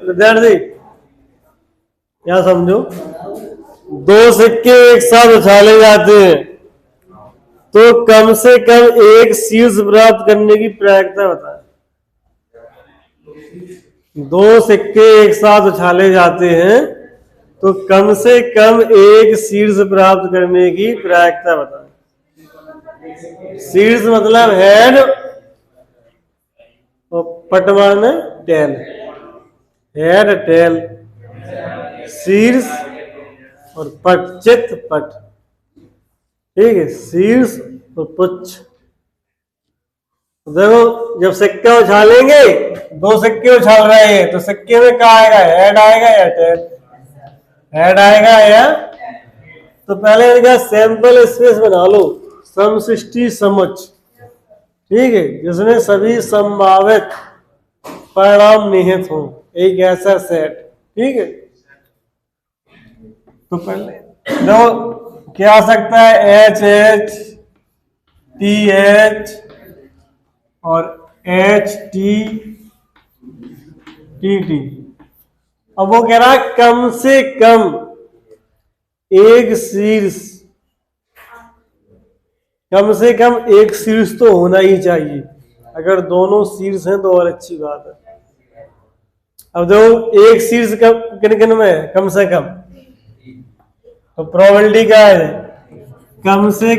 विद्यार्थी क्या समझो, दो सिक्के एक साथ उछाले जाते हैं तो कम से कम एक शीर्ष प्राप्त करने की प्रायिकता बताएं। दो सिक्के एक साथ उछाले जाते हैं तो कम से कम एक शीर्ष प्राप्त करने की प्रायिकता बताएं। शीर्ष मतलब हेड और पट माने टेल, हेड टेल, शीर्ष और पट, चित पट, ठीक है, शीर्ष और पुच्छ। देखो जब सिक्के उछालेंगे, दो सिक्के उछाल रहे हैं तो सिक्के में क्या आएगा, हेड आएगा या टेल, हेड आएगा या, तो पहले इनका सैंपल स्पेस बना लो, समष्टि समुच्च, ठीक है, जिसमें सभी संभावित परिणाम निहित हो, एक ऐसा सेट, ठीक है। तो पहले देखो क्या आ सकता है, एच एच, टी एच और एच टी टी टी। अब वो कह रहा है कम से कम एक शीर्ष, कम से कम एक शीर्ष तो होना ही चाहिए, अगर दोनों शीर्ष हैं तो और अच्छी बात है। अब देखो एक शीर्ष किन किन में है, कम से कम, तो प्रोबेबिलिटी क्या है, कम से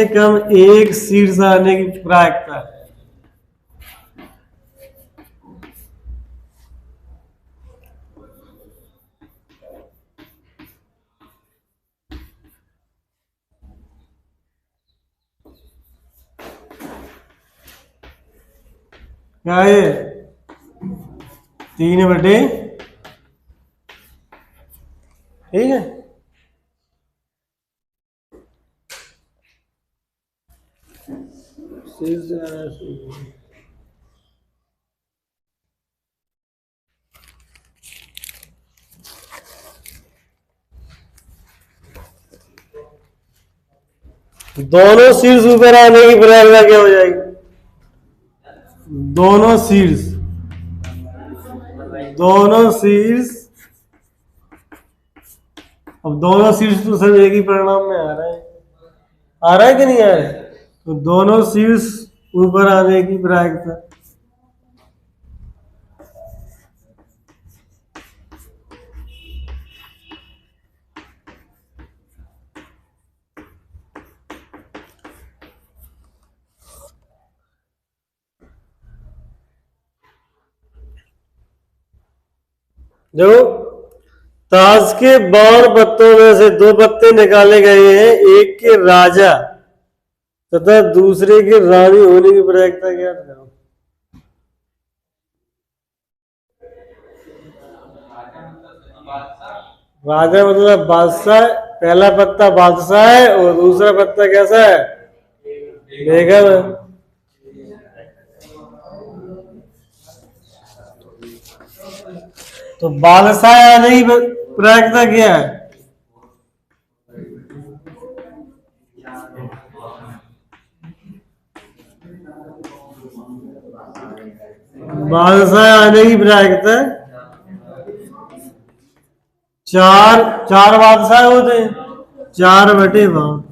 कम एक शीर्ष आने की प्रायिकता है। क्या है, 3/, ठीक है। दोनों शीर्ष ऊपर आने की प्रक्रिया क्या हो जाएगी, दोनों शीर्ष अब दोनों शीर्ष तो सब एक ही परिणाम में आ रहा है कि नहीं आ रहा है, तो दोनों शीर्ष ऊपर आने की प्रायिकता, देखो ताश के 52 पत्तों में से 2 पत्ते निकाले गए हैं, एक के राजा तथा दूसरे के रानी होने की प्रायिकता क्या है। राजा मतलब बादशाह, पहला पत्ता बादशाह है और दूसरा पत्ता कैसा है, बेगम है। तो बादशाह आने की प्रायिकता क्या है, बादशाह आने की प्रायिकता 4 बादशाह होते हैं, 4/5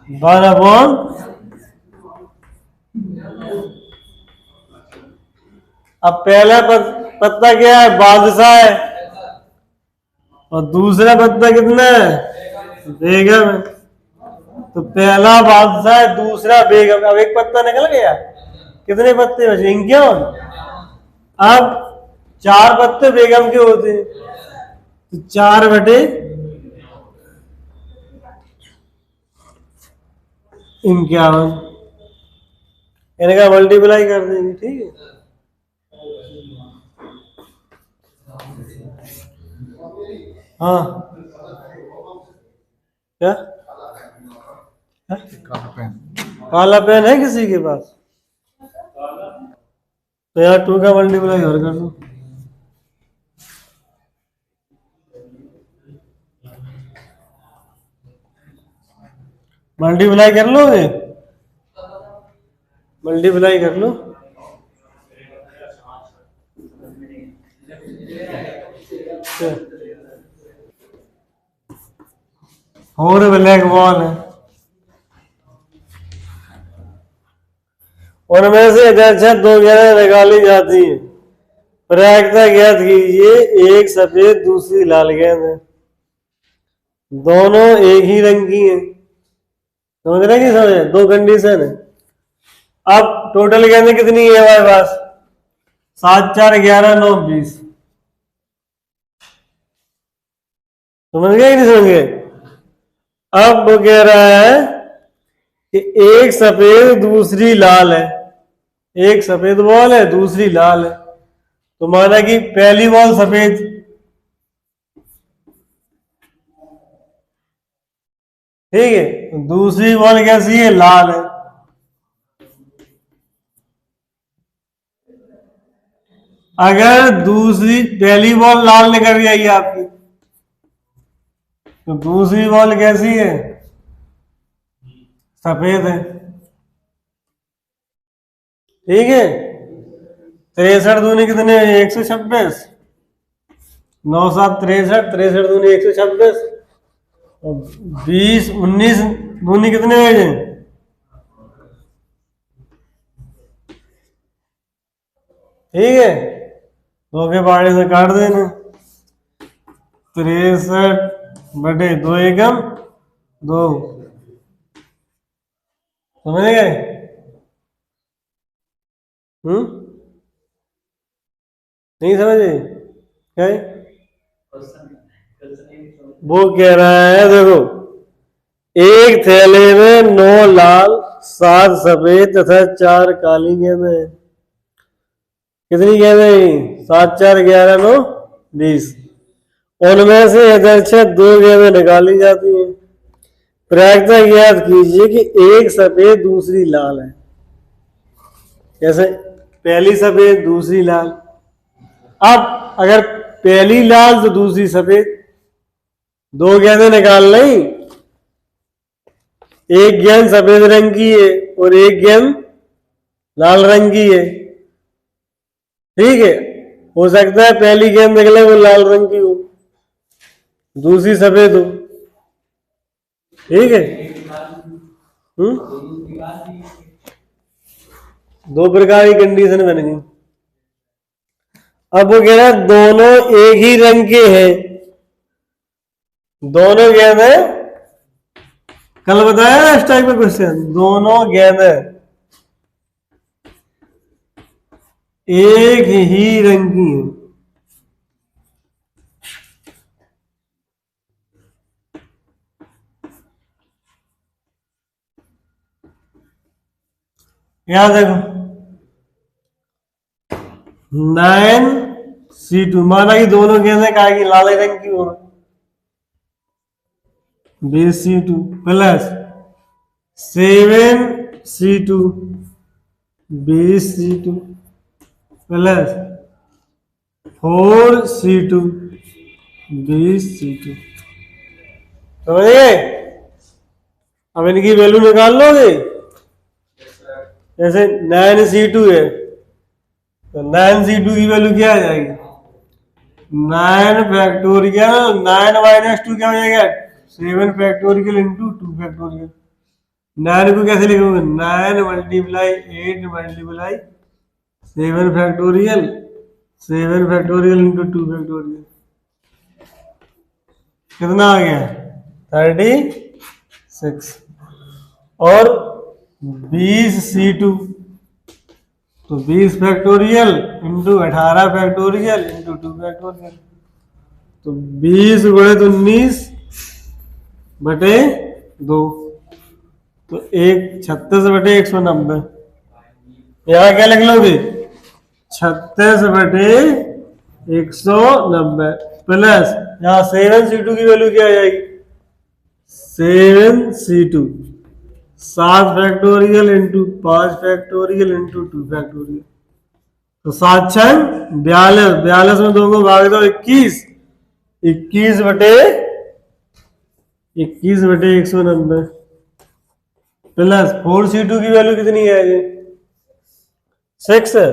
1/, अब पहला पत्ता क्या है, बादशाह है, और दूसरा पत्ता कितना है, बेगम है। तो पहला बादशाह है, दूसरा बेगम, अब एक पत्ता निकल गया, कितने पत्ते बचे, 51। अब 4 पत्ते बेगम के होते हैं, तो 4/51 इनका मल्टीप्लाई कर देंगे, ठीक है। हाँ क्या, काला पेन है किसी के पास, तो यार 2 का मल्टीप्लाई और कर दो, मल्टीप्लाई कर लोगे, मल्टीप्लाई कर लो। और ब्लैक बॉल है, उनमें से यथार्थ दो गेंदें निकाली जाती हैं। प्रायिकता ज्ञात कीजिए। एक सफेद दूसरी लाल गेंद है, दोनों एक ही रंग की हैं। समझ रहे कि समझे? दो कंडीशन है। अब टोटल गेंदें कितनी है हमारे पास? 7 4 11 9 20। समझ गए कि नहीं समझ गए? अब वो कह रहा है कि एक सफेद दूसरी लाल है, एक सफेद बॉल है दूसरी लाल है। तो माना कि पहली बॉल सफेद, ठीक है, दूसरी बॉल कैसी है? लाल है। अगर दूसरी पहली बॉल लाल निकल गई आपकी, तो दूसरी बॉल कैसी है? सफेद है। ठीक है, 63 दूनी कितने? 126। 9 7 63, 63 दूनी 126, और 20 19 दूनी कितने हो गए? ठीक है, दो के बाड़े से काट देना। 63/2 एकम 2। समझ गए? नहीं समझे क्या है? वो कह रहा है देखो, एक थैले में 9 लाल 7 सफेद तथा 4 काली गेंदें। कितनी गेंदें? 7 4 11 9 20। उनमें से यथार्थ 2 गेंदें निकाली जाती हैं। प्रायिकता ज्ञात कीजिए कि एक सफेद दूसरी लाल है। कैसे? पहली सफेद दूसरी लाल। अब अगर पहली लाल तो दूसरी सफेद, 2 गेंदें निकाल ली। एक गेंद सफेद रंग की है और एक गेंद लाल रंग की है। ठीक है, हो सकता है पहली गेंद निकले वो लाल रंग की हो, दूसरी सफेद हो। ठीक है, दो प्रकार की कंडीशन बन गई। अब वो कह रहा है दोनों एक ही रंग के हैं। दोनों गेंदें, कल बताया ना इस टाइप का क्वेश्चन, दोनों गेंदें एक ही रंग की हैं। यहां देखो 9C2, माना कि दोनों गेंदें का की लाल रंग की हो, BC2 plus 7C2 BC2 plus 4C2 BC2। समझ गए? अब इनकी वैल्यू निकाल लोगे। जैसे 9C2 है तो 9C2 की वैल्यू क्या आ जाएगी? 9 फैक्टोरियल 9 - 2 क्या हो जाएगा? 7 फैक्टोरियल इंटू 2 फैक्टोरियल। 9 को कैसे लिखोगे? 9 multiply 8 multiply 7 factorial, 7 factorial into 2 factorial. कितना आ गया? 36। और 20C2 तो 20 factorial into 18 factorial into 2 factorial. तो 20 × 19 बटे 2, तो 36/190। यहाँ क्या लिख लोगे? 36/190 प्लस यहाँ 7C2 की वैल्यू क्या आ जाएगी? 7C2 7 factorial into 5 factorial into 2 factorial. तो 7 6 42, 42 में 2 को भाग दो 21, 21/190। प्लस 4C2 की वैल्यू कितनी है जी? 6 है।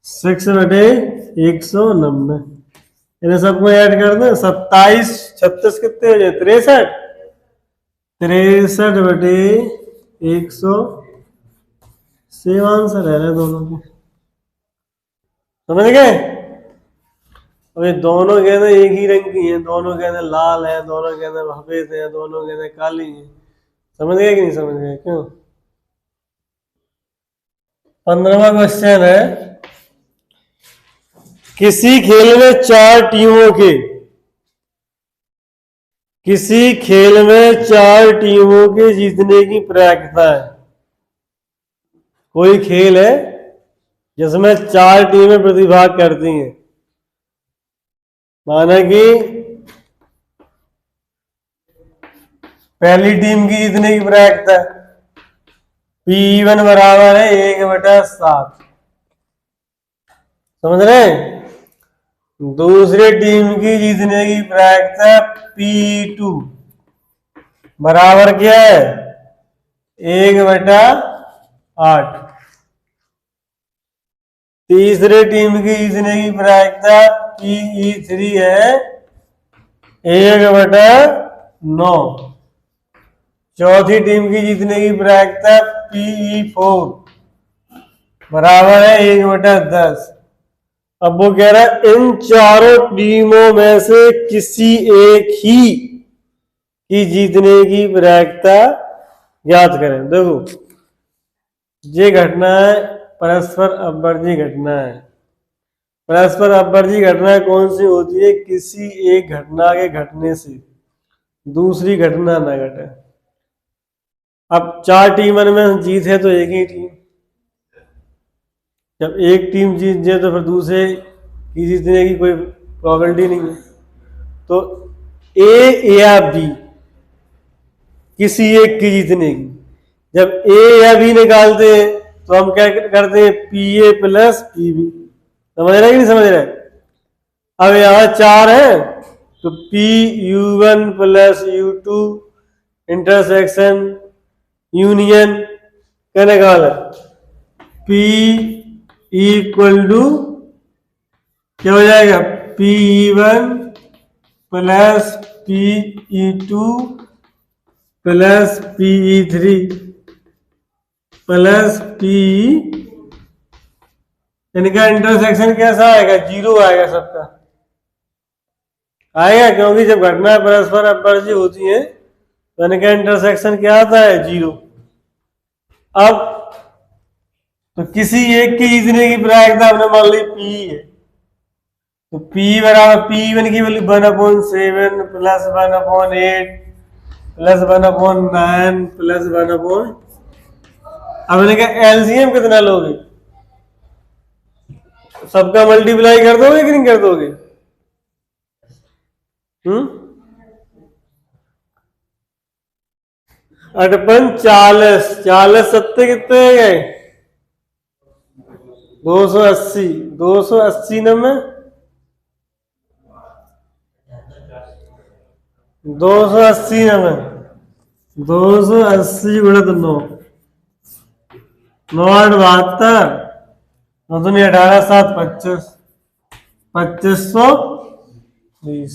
6/190। इन्हें सबको ऐड कर दो। 27 36 कितने हो जाए? 63। 63/100। सेम आंसर है दोनों के। समझ गए? अब ये दोनों गेंदें एक ही रंग की हैं, दोनों गेंदें लाल हैं, दोनों गेंदें सफेद हैं, दोनों गेंदें काली हैं। समझ गए कि नहीं समझ गए? क्यों? 15वां क्वेश्चन है, किसी खेल में 4 टीमों के जीतने की प्रायिकता है। कोई खेल है जिसमें 4 टीमें प्रतिभाग करती हैं। माना कि पहली टीम की जीतने की प्रायिकता P1 बराबर है 1/7। समझ रहे? दूसरी टीम की जीतने की प्रायिकता P2 बराबर क्या है? 1/8। तीसरी टीम की जीतने की प्रायिकता PE3 है 1/9। चौथी टीम की जीतने की प्रायिकता PE4 बराबर है 1/10। अब वो कह रहा है इन चारों टीमों में से किसी एक ही की जीतने की प्रायिकता ज्ञात करें। देखो, ये घटना है परस्पर अपवर्ती घटना है। परस्पर अपवर्ती घटना कौन सी होती है? किसी एक घटना के घटने से दूसरी घटना न घटे। अब 4 टीमों में जीत है तो एक ही टीम, जब एक टीम जीत जाए तो फिर दूसरे की जीतने की कोई प्रोबेबिलिटी नहीं है। तो ए या बी किसी एक की जीतने की, जब ए या बी निकालते हैं तो हम क्या करते हैं? PA + PB। समझ रहे कि नहीं समझ रहे? अब यहां 4 है तो PU1 + U2 इंटरसेक्शन यूनियन क्या निकाला? P = क्या हो जाएगा? PE1 + PE2 + PE3 + PE। इनका इंटरसेक्शन कैसा आएगा? 0 आएगा सबका। आएगा, क्योंकि जब घटना परस्पर अपवर्ती होती है तो इनका इंटरसेक्शन क्या आता है? 0। अब तो किसी एक की जीतने की प्रायिकता हमने मान ली P है, तो P बराबर P1 की वैल्यू 1/7 + 1/8 + 1/9 + 1/। अब मैंने कहा एलसीएम कितना लोगे? सबका मल्टीप्लाई कर दोगे कि नहीं कर दोगे? 8×5 = 40। 7 कितने गए? 280। 280 में 280 में 280 × 9 9 8 72 9 दूनी 18 7 25 2520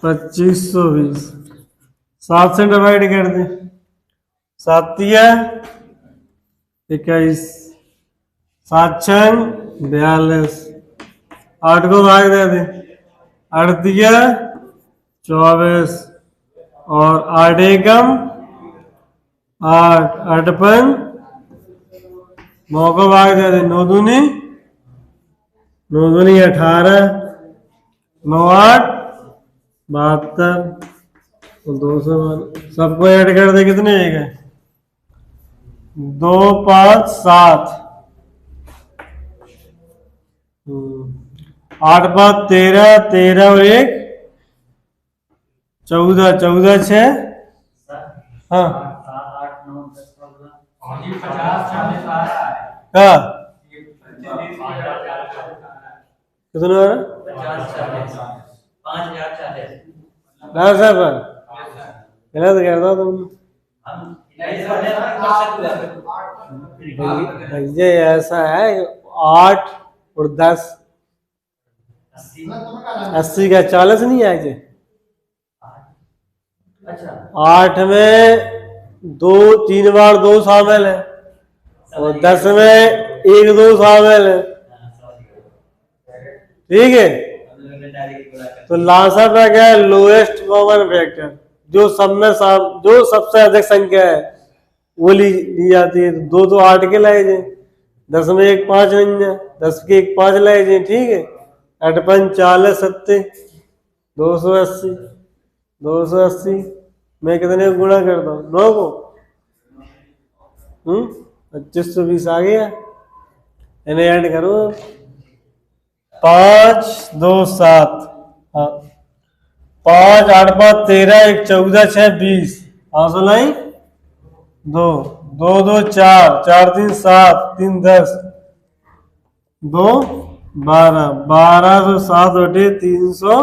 2520 7 से डिवाइड कर दे। 7 21 7 6 42 8 को भाग दे दे। 8 24 और 8 एकम 8 8 5 9 को भाग दे दे। 9 दूनी 18 9 8 72 200। सबको ऐड कर दे, कितने गए? 2 5 7 8 5 13 13 और 1 14 14 6 हाँ हाँ कितना? 50 साहब गलत कह दो तुम। भैया ऐसा है 8 और 10 80 का 40 नहीं है जी। 8 में 2 3 बार 2 शामिल है और 10 में 1 2 शामिल है। ठीक है, तो लासा पे क्या है, लोएस्ट कॉमन फैक्टर, जो सब में जो सबसे अधिक संख्या है वो ली जाती है। तो 2 8 के लाए जाए, 10 में 1 5 नहीं है, 10 के 1 5 लाए जाए। ठीक है, 8 5 40 70 280 280 मैं कितने को गुणा करता हूँ 9 को। 2520 आ गया, इन्हें ऐड करो। 5 2 7 हाँ 5 8 5 13 1 14 6 20 हाँ सुनाई 2 2 2 4 4 3 7 3 10 2 12 1207 बटे 300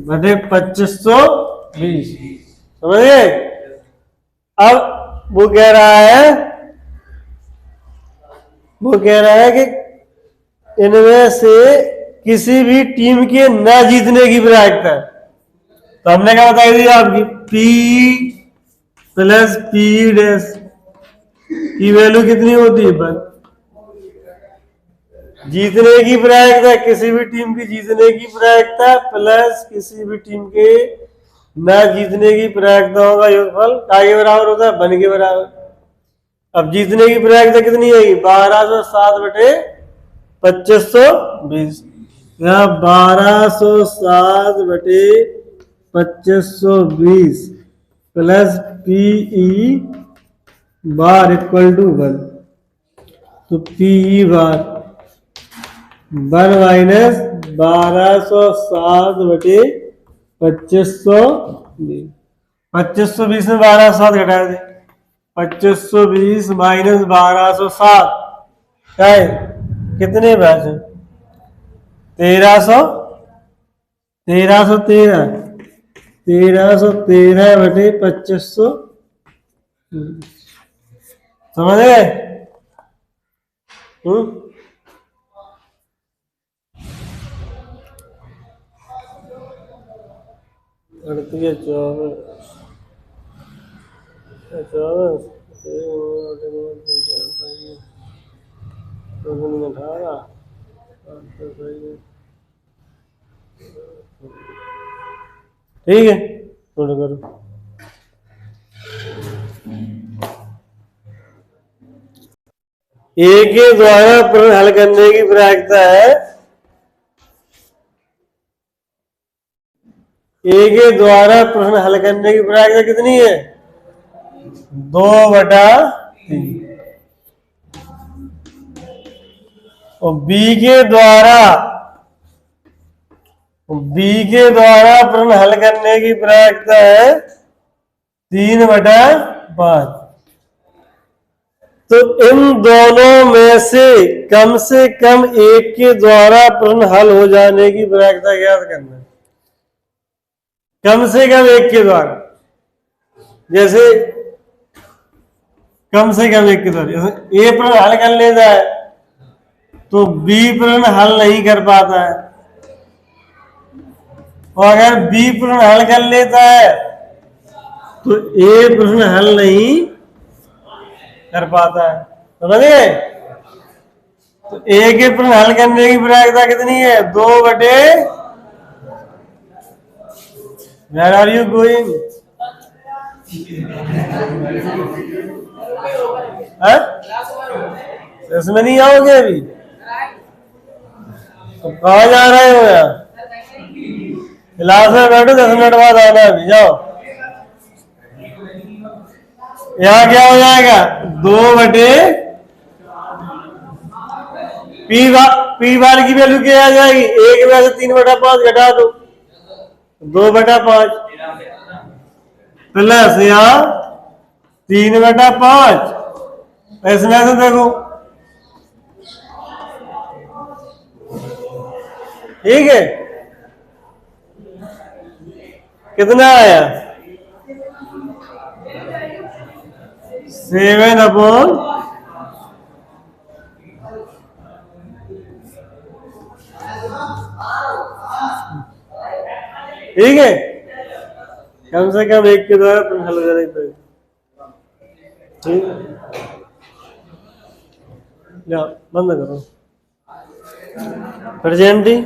बटे 2520 समझे। अब वो कह रहा है कि इनमें से किसी भी टीम के न जीतने की प्रायिकता है। तो हमने क्या बताई थी आपकी, P प्लस P डैश की वैल्यू कितनी होती है पर जीतने की प्रायिकता, किसी भी टीम की जीतने की प्रायिकता प्लस किसी भी टीम के न जीतने की प्रायिकताओं का योगफल काय के बराबर होता है, 1 के बराबर। अब जीतने की प्रायिकता कितनी है, 1207 बटे 2520। यहाँ 1207 बटे 2520 plus PE bar equal to 1। तो PE बार 1 माइनस 1207 बटे 2520। 2520 में 1207 घटा दे, 2520 माइनस 1207 क्या है, कितने बचे 1313 बटे 2500 समझ गए। 38 ठीक है, थोड़ा करो। ए के द्वारा प्रश्न हल करने की प्रायिकता है, ए के द्वारा प्रश्न हल करने की प्रायिकता कितनी है, 2/3। और बी के द्वारा प्रश्न हल करने की प्रायिकता है 3/5। तो इन दोनों में से कम एक के द्वारा प्रश्न हल हो जाने की प्रायिकता ज्ञात करना है। कम से कम एक के द्वारा, जैसे कम से कम एक के द्वारा, जैसे ए प्रश्न हल कर लेता है तो बी प्रश्न हल नहीं कर पाता है, और अगर बी प्रश्न हल कर लेता है तो ए प्रश्न हल नहीं कर पाता है। समझे। तो ए के प्रश्न हल करने की प्रायिकता कितनी है, 2/, Where are you going? इसमें नहीं आओगे अभी, तो कहाँ जा रहे हो यार, क्लास में बैठो, 10 मिनट बाद आना अभी, जाओ। यहाँ क्या हो जाएगा, 2/, पी बार की वैल्यू क्या आ जाएगी, 1 में से 3/5 घटा दो, 2/5 प्लस यहाँ 3/5। इसमें से देखो, ठीक है, कितना आया 7/, ठीक है। कम से कम एक के द्वारा तुम हल करें। ठीक है, जाओ बंद करो प्रेजेंट ही।